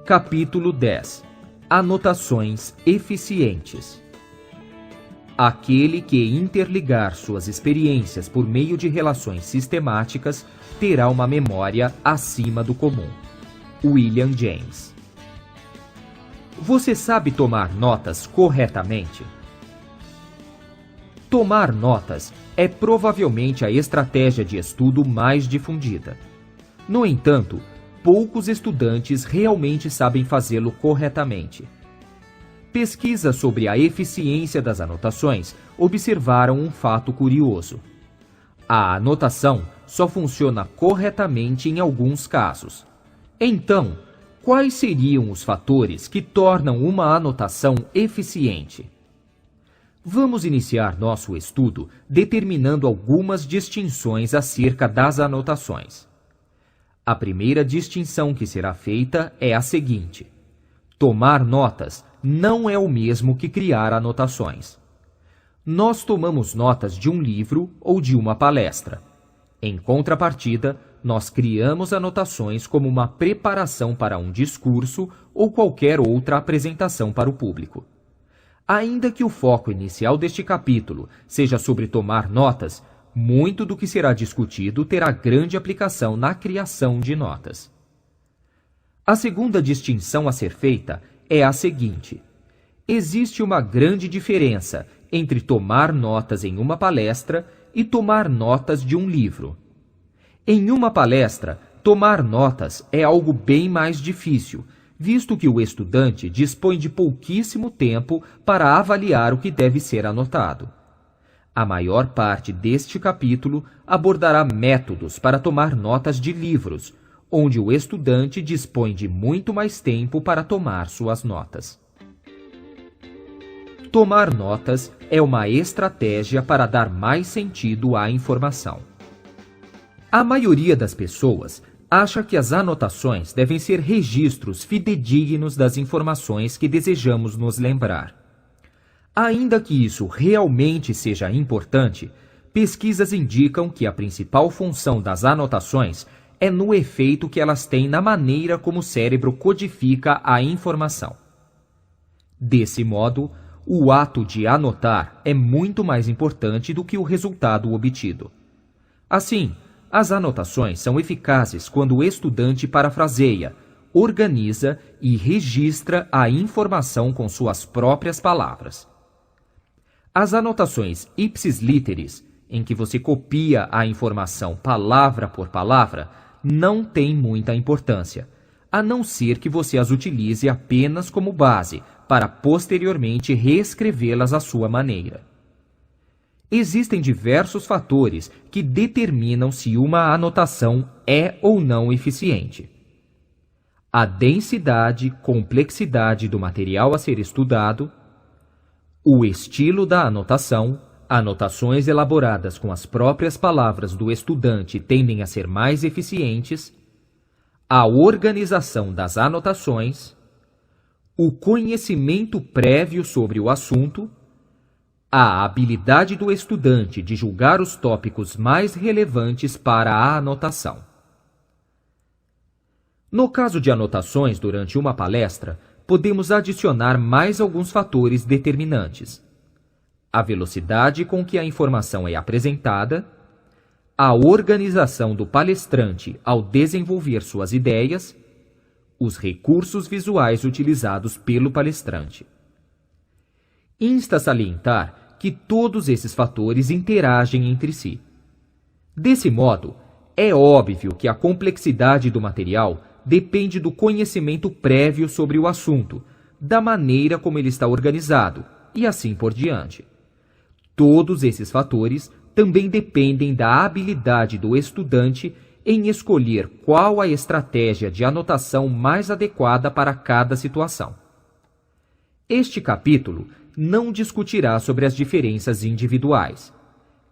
Capítulo 10. Anotações eficientes. Aquele que interligar suas experiências por meio de relações sistemáticas terá uma memória acima do comum. William James. Você sabe tomar notas corretamente? Tomar notas é provavelmente a estratégia de estudo mais difundida. No entanto, poucos estudantes realmente sabem fazê-lo corretamente. Pesquisas sobre a eficiência das anotações observaram um fato curioso. A anotação só funciona corretamente em alguns casos. Então, quais seriam os fatores que tornam uma anotação eficiente? Vamos iniciar nosso estudo determinando algumas distinções acerca das anotações. A primeira distinção que será feita é a seguinte: tomar notas não é o mesmo que criar anotações. Nós tomamos notas de um livro ou de uma palestra. Em contrapartida, nós criamos anotações como uma preparação para um discurso ou qualquer outra apresentação para o público. Ainda que o foco inicial deste capítulo seja sobre tomar notas, muito do que será discutido terá grande aplicação na criação de notas. A segunda distinção a ser feita é a seguinte: existe uma grande diferença entre tomar notas em uma palestra e tomar notas de um livro. Em uma palestra, tomar notas é algo bem mais difícil, visto que o estudante dispõe de pouquíssimo tempo para avaliar o que deve ser anotado. A maior parte deste capítulo abordará métodos para tomar notas de livros, onde o estudante dispõe de muito mais tempo para tomar suas notas. Tomar notas é uma estratégia para dar mais sentido à informação. A maioria das pessoas acha que as anotações devem ser registros fidedignos das informações que desejamos nos lembrar. Ainda que isso realmente seja importante, pesquisas indicam que a principal função das anotações é no efeito que elas têm na maneira como o cérebro codifica a informação. Desse modo, o ato de anotar é muito mais importante do que o resultado obtido. Assim, as anotações são eficazes quando o estudante parafraseia, organiza e registra a informação com suas próprias palavras. As anotações ipsis literis, em que você copia a informação palavra por palavra, não têm muita importância, a não ser que você as utilize apenas como base para posteriormente reescrevê-las à sua maneira. Existem diversos fatores que determinam se uma anotação é ou não eficiente. A densidade, complexidade do material a ser estudado, o estilo da anotação, anotações elaboradas com as próprias palavras do estudante tendem a ser mais eficientes, a organização das anotações, o conhecimento prévio sobre o assunto, a habilidade do estudante de julgar os tópicos mais relevantes para a anotação. No caso de anotações durante uma palestra, podemos adicionar mais alguns fatores determinantes: a velocidade com que a informação é apresentada, a organização do palestrante ao desenvolver suas ideias, os recursos visuais utilizados pelo palestrante. Insta a salientar que todos esses fatores interagem entre si. Desse modo, é óbvio que a complexidade do material depende do conhecimento prévio sobre o assunto, da maneira como ele está organizado, e assim por diante. Todos esses fatores também dependem da habilidade do estudante em escolher qual a estratégia de anotação mais adequada para cada situação. Este capítulo não discutirá sobre as diferenças individuais.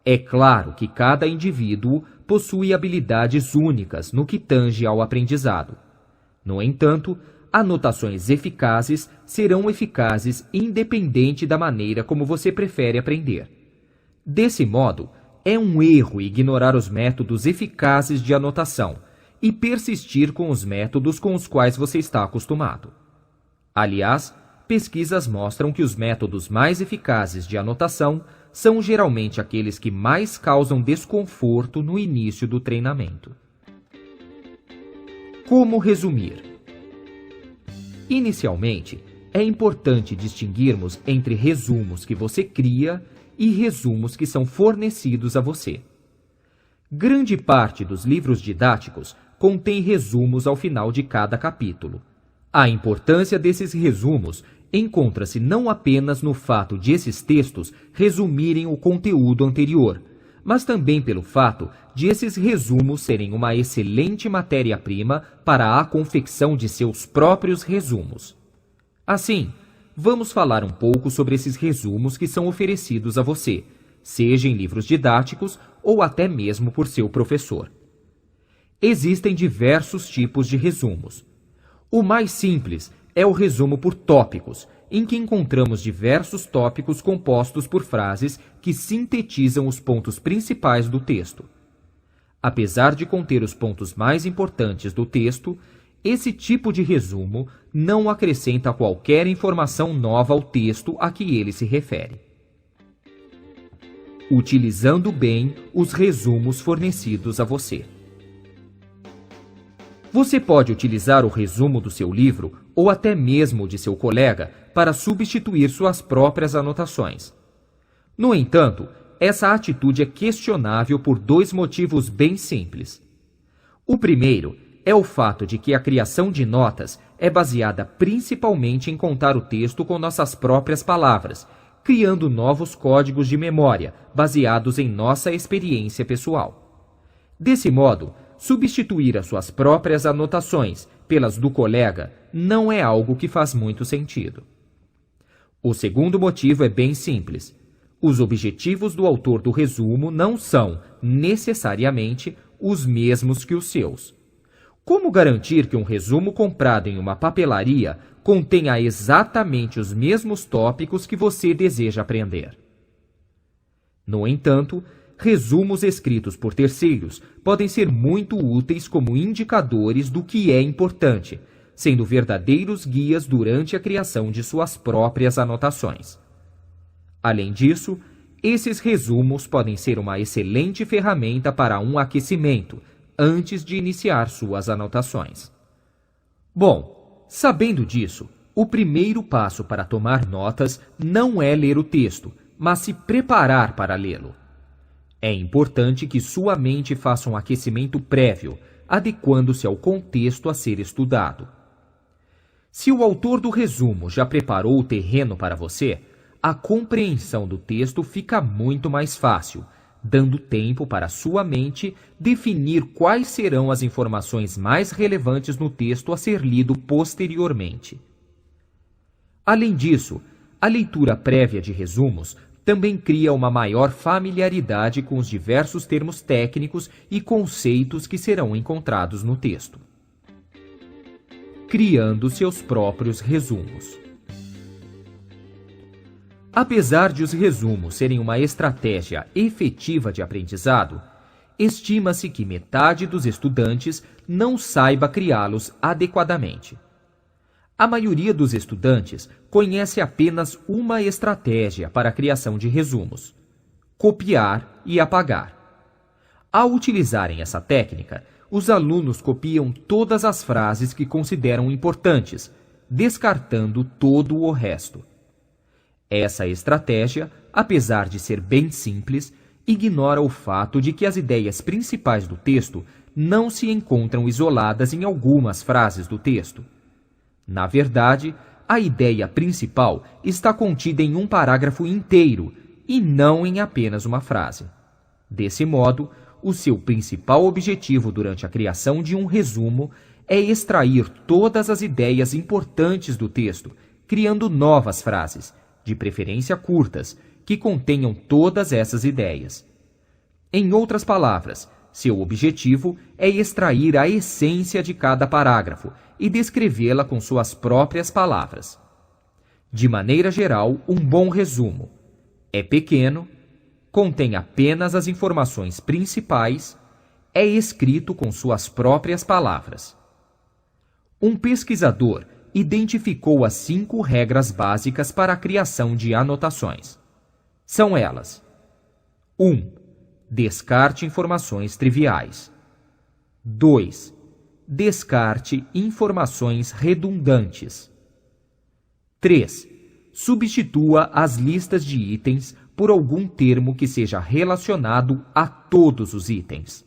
É claro que cada indivíduo possui habilidades únicas no que tange ao aprendizado. No entanto, anotações eficazes serão eficazes independente da maneira como você prefere aprender. Desse modo, é um erro ignorar os métodos eficazes de anotação e persistir com os métodos com os quais você está acostumado. Aliás, pesquisas mostram que os métodos mais eficazes de anotação são geralmente aqueles que mais causam desconforto no início do treinamento. Como resumir? Inicialmente, é importante distinguirmos entre resumos que você cria e resumos que são fornecidos a você. Grande parte dos livros didáticos contém resumos ao final de cada capítulo. A importância desses resumos encontra-se não apenas no fato de esses textos resumirem o conteúdo anterior, mas também pelo fato de esses resumos serem uma excelente matéria-prima para a confecção de seus próprios resumos. Assim, vamos falar um pouco sobre esses resumos que são oferecidos a você, seja em livros didáticos ou até mesmo por seu professor. Existem diversos tipos de resumos. O mais simples é o resumo por tópicos, em que encontramos diversos tópicos compostos por frases que sintetizam os pontos principais do texto. Apesar de conter os pontos mais importantes do texto, esse tipo de resumo não acrescenta qualquer informação nova ao texto a que ele se refere. Utilizando bem os resumos fornecidos a você. Você pode utilizar o resumo do seu livro ou até mesmo de seu colega para substituir suas próprias anotações. No entanto, essa atitude é questionável por dois motivos bem simples. O primeiro é o fato de que a criação de notas é baseada principalmente em contar o texto com nossas próprias palavras, criando novos códigos de memória baseados em nossa experiência pessoal. Desse modo, substituir as suas próprias anotações pelas do colega não é algo que faz muito sentido. O segundo motivo é bem simples. Os objetivos do autor do resumo não são, necessariamente, os mesmos que os seus. Como garantir que um resumo comprado em uma papelaria contenha exatamente os mesmos tópicos que você deseja aprender? No entanto, resumos escritos por terceiros podem ser muito úteis como indicadores do que é importante, sendo verdadeiros guias durante a criação de suas próprias anotações. Além disso, esses resumos podem ser uma excelente ferramenta para um aquecimento, antes de iniciar suas anotações. Bom, sabendo disso, o primeiro passo para tomar notas não é ler o texto, mas se preparar para lê-lo. É importante que sua mente faça um aquecimento prévio, adequando-se ao contexto a ser estudado. Se o autor do resumo já preparou o terreno para você, a compreensão do texto fica muito mais fácil, dando tempo para sua mente definir quais serão as informações mais relevantes no texto a ser lido posteriormente. Além disso, a leitura prévia de resumos também cria uma maior familiaridade com os diversos termos técnicos e conceitos que serão encontrados no texto. Criando seus próprios resumos. Apesar de os resumos serem uma estratégia efetiva de aprendizado, estima-se que metade dos estudantes não saiba criá-los adequadamente. A maioria dos estudantes conhece apenas uma estratégia para a criação de resumos: copiar e apagar. Ao utilizarem essa técnica, os alunos copiam todas as frases que consideram importantes, descartando todo o resto. Essa estratégia, apesar de ser bem simples, ignora o fato de que as ideias principais do texto não se encontram isoladas em algumas frases do texto. Na verdade, a ideia principal está contida em um parágrafo inteiro e não em apenas uma frase. Desse modo, o seu principal objetivo durante a criação de um resumo é extrair todas as ideias importantes do texto, criando novas frases, de preferência curtas, que contenham todas essas ideias. Em outras palavras, seu objetivo é extrair a essência de cada parágrafo e descrevê-la com suas próprias palavras. De maneira geral, um bom resumo é pequeno, contém apenas as informações principais, é escrito com suas próprias palavras. Um pesquisador identificou as 5 regras básicas para a criação de anotações. São elas: 1. Descarte informações triviais. 2. Descarte informações redundantes. 3. Substitua as listas de itens por algum termo que seja relacionado a todos os itens.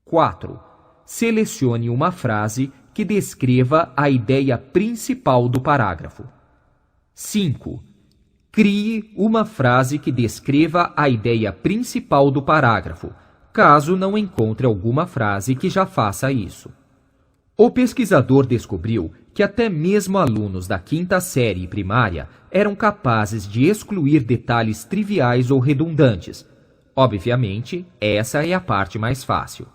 4. Selecione uma frase que descreva a ideia principal do parágrafo. 5. Crie uma frase que descreva a ideia principal do parágrafo, caso não encontre alguma frase que já faça isso. O pesquisador descobriu que até mesmo alunos da 5ª série primária eram capazes de excluir detalhes triviais ou redundantes. Obviamente, essa é a parte mais fácil.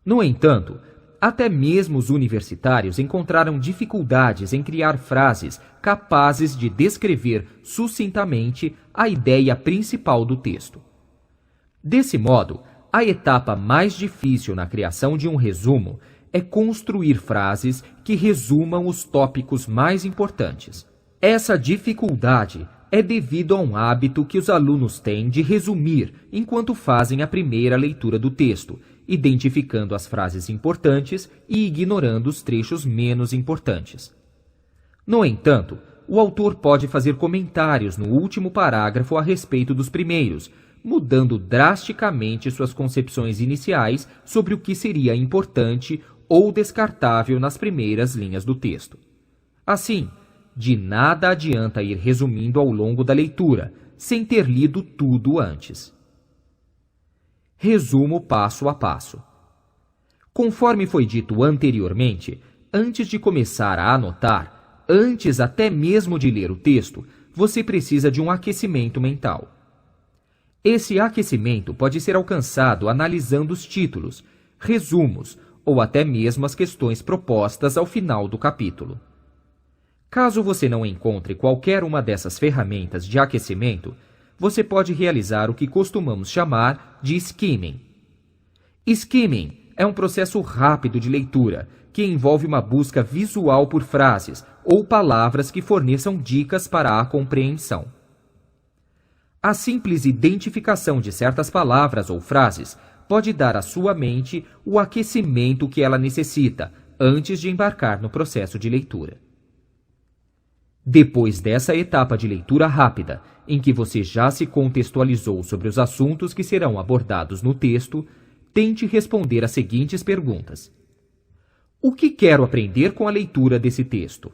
No entanto, até mesmo os universitários encontraram dificuldades em criar frases capazes de descrever sucintamente a ideia principal do texto. Desse modo, a etapa mais difícil na criação de um resumo é construir frases que resumam os tópicos mais importantes. Essa dificuldade é devido a um hábito que os alunos têm de resumir enquanto fazem a primeira leitura do texto, identificando as frases importantes e ignorando os trechos menos importantes. No entanto, o autor pode fazer comentários no último parágrafo a respeito dos primeiros, mudando drasticamente suas concepções iniciais sobre o que seria importante ou descartável nas primeiras linhas do texto. Assim, de nada adianta ir resumindo ao longo da leitura, sem ter lido tudo antes. Resumo passo a passo. Conforme foi dito anteriormente, antes de começar a anotar, antes até mesmo de ler o texto, você precisa de um aquecimento mental. Esse aquecimento pode ser alcançado analisando os títulos, resumos ou até mesmo as questões propostas ao final do capítulo. Caso você não encontre qualquer uma dessas ferramentas de aquecimento, você pode realizar o que costumamos chamar de skimming. Skimming é um processo rápido de leitura que envolve uma busca visual por frases ou palavras que forneçam dicas para a compreensão. A simples identificação de certas palavras ou frases pode dar à sua mente o aquecimento que ela necessita antes de embarcar no processo de leitura. Depois dessa etapa de leitura rápida, em que você já se contextualizou sobre os assuntos que serão abordados no texto, tente responder as seguintes perguntas. O que quero aprender com a leitura desse texto?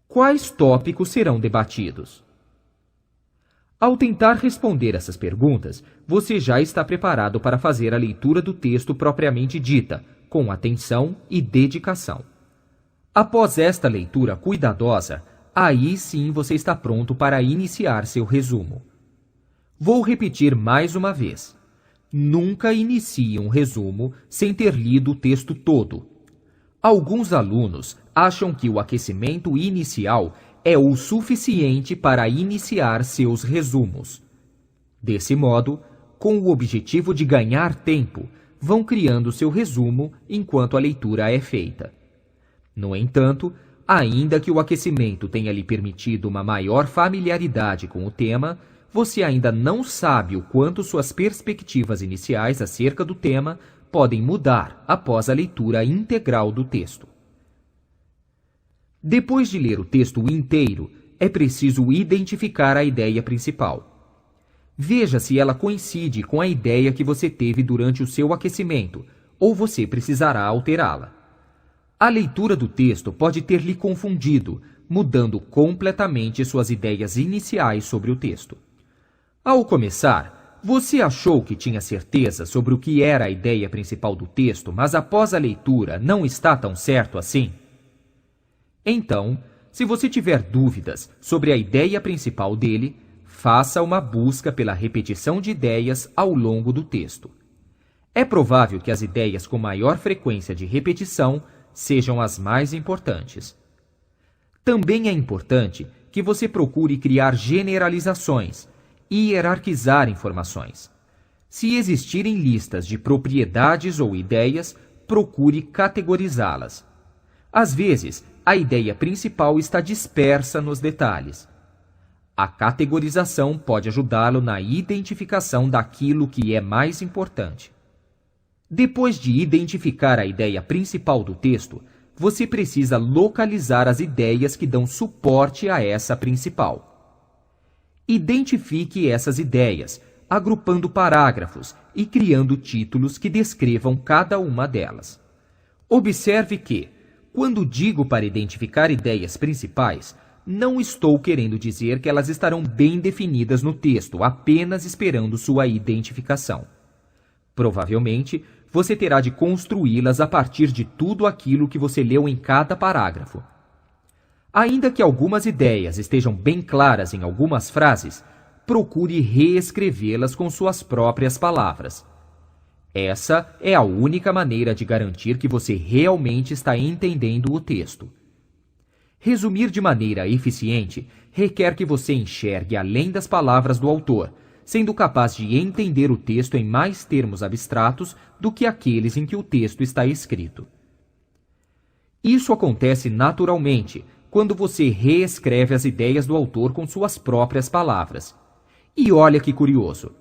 Quais tópicos serão debatidos? Ao tentar responder essas perguntas, você já está preparado para fazer a leitura do texto propriamente dita, com atenção e dedicação. Após esta leitura cuidadosa, aí sim você está pronto para iniciar seu resumo. Vou repetir mais uma vez. Nunca inicie um resumo sem ter lido o texto todo. Alguns alunos acham que o aquecimento inicial é o suficiente para iniciar seus resumos. Desse modo, com o objetivo de ganhar tempo, vão criando seu resumo enquanto a leitura é feita. No entanto, ainda que o aquecimento tenha lhe permitido uma maior familiaridade com o tema, você ainda não sabe o quanto suas perspectivas iniciais acerca do tema podem mudar após a leitura integral do texto. Depois de ler o texto inteiro, é preciso identificar a ideia principal. Veja se ela coincide com a ideia que você teve durante o seu aquecimento, ou você precisará alterá-la. A leitura do texto pode ter lhe confundido, mudando completamente suas ideias iniciais sobre o texto. Ao começar, você achou que tinha certeza sobre o que era a ideia principal do texto, mas após a leitura não está tão certo assim? Então, se você tiver dúvidas sobre a ideia principal dele, faça uma busca pela repetição de ideias ao longo do texto. É provável que as ideias com maior frequência de repetição sejam as mais importantes. Também é importante que você procure criar generalizações e hierarquizar informações. Se existirem listas de propriedades ou ideias, procure categorizá-las. Às vezes, a ideia principal está dispersa nos detalhes. A categorização pode ajudá-lo na identificação daquilo que é mais importante. Depois de identificar a ideia principal do texto, você precisa localizar as ideias que dão suporte a essa principal. Identifique essas ideias, agrupando parágrafos e criando títulos que descrevam cada uma delas. Observe que, quando digo para identificar ideias principais, não estou querendo dizer que elas estarão bem definidas no texto, apenas esperando sua identificação. Provavelmente, você terá de construí-las a partir de tudo aquilo que você leu em cada parágrafo. Ainda que algumas ideias estejam bem claras em algumas frases, procure reescrevê-las com suas próprias palavras. Essa é a única maneira de garantir que você realmente está entendendo o texto. Resumir de maneira eficiente requer que você enxergue além das palavras do autor, sendo capaz de entender o texto em mais termos abstratos do que aqueles em que o texto está escrito. Isso acontece naturalmente quando você reescreve as ideias do autor com suas próprias palavras. E olha que curioso!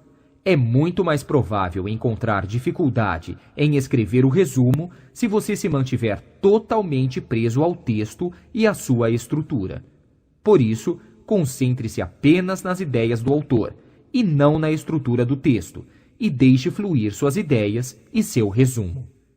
É muito mais provável encontrar dificuldade em escrever o resumo se você se mantiver totalmente preso ao texto e à sua estrutura. Por isso, concentre-se apenas nas ideias do autor, e não na estrutura do texto, e deixe fluir suas ideias e seu resumo.